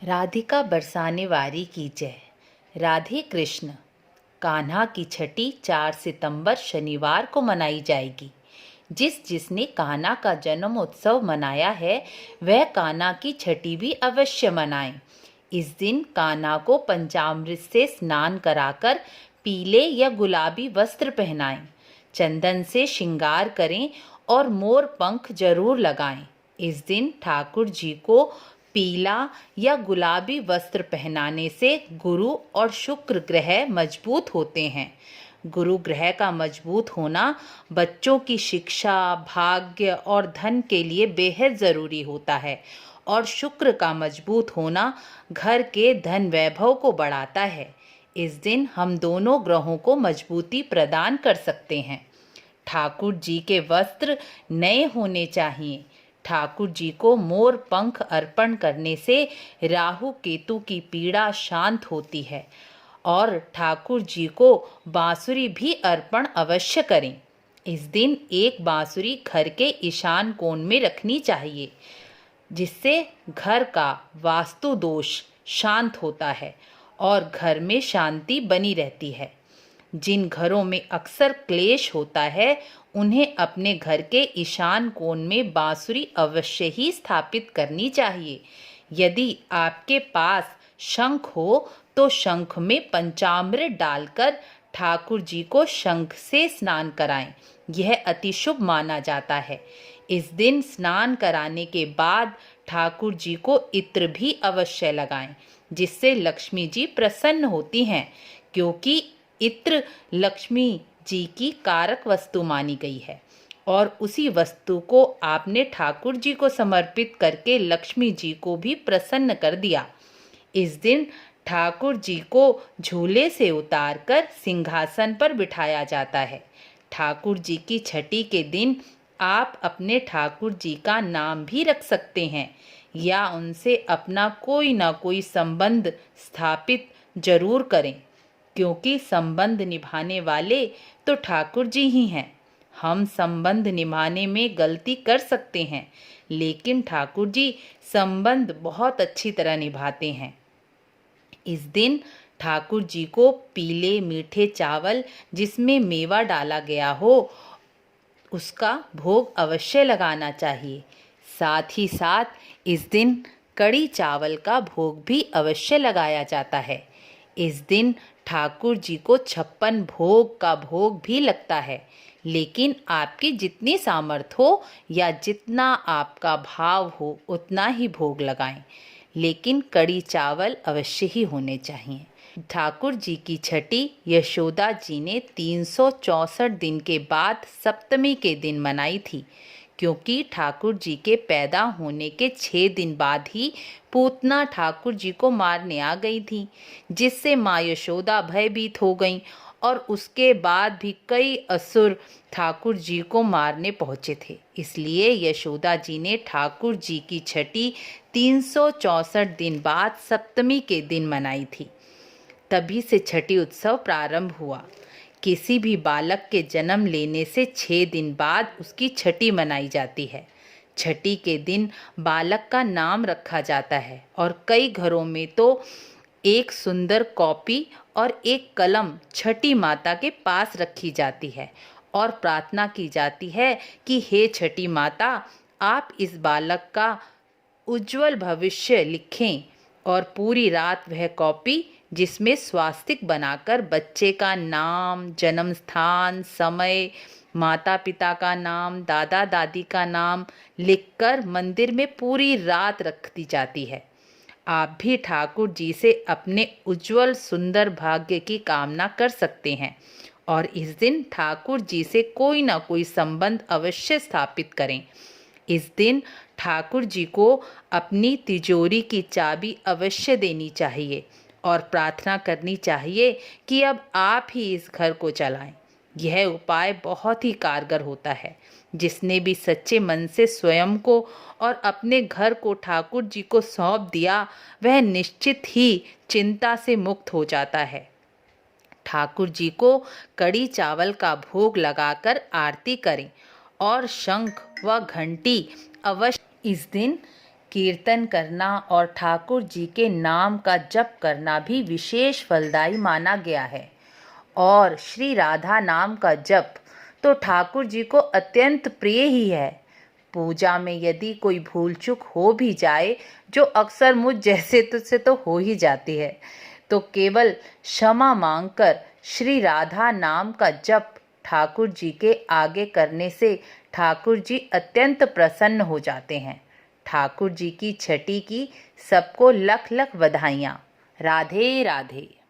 राधिका बरसाने वारी की जय। राधे कृष्ण। कान्हा की छठी 4 सितंबर शनिवार को मनाई जाएगी। जिसने कान्हा का जन्म उत्सव मनाया है वह कान्हा की छठी भी अवश्य मनाएं। इस दिन कान्हा को पंचामृत से स्नान कराकर पीले या गुलाबी वस्त्र पहनाएं, चंदन से श्रृंगार करें और मोर पंख जरूर लगाएं। इस दिन ठाकुर जी को पीला या गुलाबी वस्त्र पहनाने से गुरु और शुक्र ग्रह मजबूत होते हैं। गुरु ग्रह का मजबूत होना बच्चों की शिक्षा, भाग्य और धन के लिए बेहद ज़रूरी होता है और शुक्र का मजबूत होना घर के धन वैभव को बढ़ाता है। इस दिन हम दोनों ग्रहों को मजबूती प्रदान कर सकते हैं। ठाकुर जी के वस्त्र नए होने चाहिए। ठाकुर जी को मोर पंख अर्पण करने से राहु केतु की पीड़ा शांत होती है और ठाकुर जी को बांसुरी भी अर्पण अवश्य करें। इस दिन एक बांसुरी घर के ईशान कोण में रखनी चाहिए, जिससे घर का वास्तु दोष शांत होता है और घर में शांति बनी रहती है। जिन घरों में अक्सर क्लेश होता है उन्हें अपने घर के ईशान कोण में बांसुरी अवश्य ही स्थापित करनी चाहिए। यदि आपके पास शंख हो तो शंख में पंचामृत डालकर ठाकुर जी को शंख से स्नान कराएं। यह अति शुभ माना जाता है। इस दिन स्नान कराने के बाद ठाकुर जी को इत्र भी अवश्य लगाएं, जिससे लक्ष्मी जी प्रसन्न होती हैं, क्योंकि इत्र लक्ष्मी जी की कारक वस्तु मानी गई है और उसी वस्तु को आपने ठाकुर जी को समर्पित करके लक्ष्मी जी को भी प्रसन्न कर दिया। इस दिन ठाकुर जी को झूले से उतारकर सिंहासन पर बिठाया जाता है। ठाकुर जी की छठी के दिन आप अपने ठाकुर जी का नाम भी रख सकते हैं या उनसे अपना कोई ना कोई संबंध स्थापित जरूर करें, क्योंकि संबंध निभाने वाले तो ठाकुर जी ही हैं। हम संबंध निभाने में गलती कर सकते हैं, लेकिन ठाकुर जी संबंध बहुत अच्छी तरह निभाते हैं। इस दिन ठाकुर जी को पीले मीठे चावल जिसमें मेवा डाला गया हो उसका भोग अवश्य लगाना चाहिए। साथ ही साथ इस दिन कड़ी चावल का भोग भी अवश्य लगाया जाता है। इस दिन ठाकुर जी को 56 भोग का भोग भी लगता है, लेकिन आपकी जितनी सामर्थ हो या जितना आपका भाव हो उतना ही भोग लगाएं, लेकिन कड़ी चावल अवश्य ही होने चाहिए। ठाकुर जी की छठी यशोदा जी ने 364 दिन के बाद सप्तमी के दिन मनाई थी, क्योंकि ठाकुर जी के पैदा होने के 6 दिन बाद ही पूतना ठाकुर जी को मारने आ गई थी, जिससे माँ यशोदा भयभीत हो गईं और उसके बाद भी कई असुर ठाकुर जी को मारने पहुँचे थे। इसलिए यशोदा जी ने ठाकुर जी की छठी 364 दिन बाद सप्तमी के दिन मनाई थी। तभी से छठी उत्सव प्रारंभ हुआ। किसी भी बालक के जन्म लेने से 6 दिन बाद उसकी छठी मनाई जाती है। छठी के दिन बालक का नाम रखा जाता है और कई घरों में तो एक सुंदर कॉपी और एक कलम छठी माता के पास रखी जाती है और प्रार्थना की जाती है कि हे छठी माता, आप इस बालक का उज्जवल भविष्य लिखें। और पूरी रात वह कॉपी जिसमें स्वास्तिक बनाकर बच्चे का नाम, जन्म स्थान, समय, माता पिता का नाम, दादा दादी का नाम लिखकर मंदिर में पूरी रात रख दी जाती है। आप भी ठाकुर जी से अपने उज्जवल सुंदर भाग्य की कामना कर सकते हैं और इस दिन ठाकुर जी से कोई ना कोई संबंध अवश्य स्थापित करें। इस दिन ठाकुर जी को अपनी तिजोरी की चाबी अवश्य देनी चाहिए और प्रार्थना करनी चाहिए कि अब आप ही इस घर को चलाएं। यह उपाय बहुत ही कारगर होता है। जिसने भी सच्चे मन से स्वयं को और अपने घर को ठाकुर जी को सौंप दिया, वह निश्चित ही चिंता से मुक्त हो जाता है। ठाकुर जी को कड़ी चावल का भोग लगाकर आरती करें और शंख व घंटी अवश्य इस दिन कीर्तन करना और ठाकुर जी के नाम का जप करना भी विशेष फलदायी माना गया है। और श्री राधा नाम का जप तो ठाकुर जी को अत्यंत प्रिय ही है। पूजा में यदि कोई भूल चूक हो भी जाए, जो अक्सर मुझ जैसे तुझसे तो हो ही जाती है, तो केवल क्षमा मांगकर श्री राधा नाम का जप ठाकुर जी के आगे करने से ठाकुर जी अत्यंत प्रसन्न हो जाते हैं। ठाकुर जी की छठी की सबको लख लख बधाइयाँ। राधे राधे।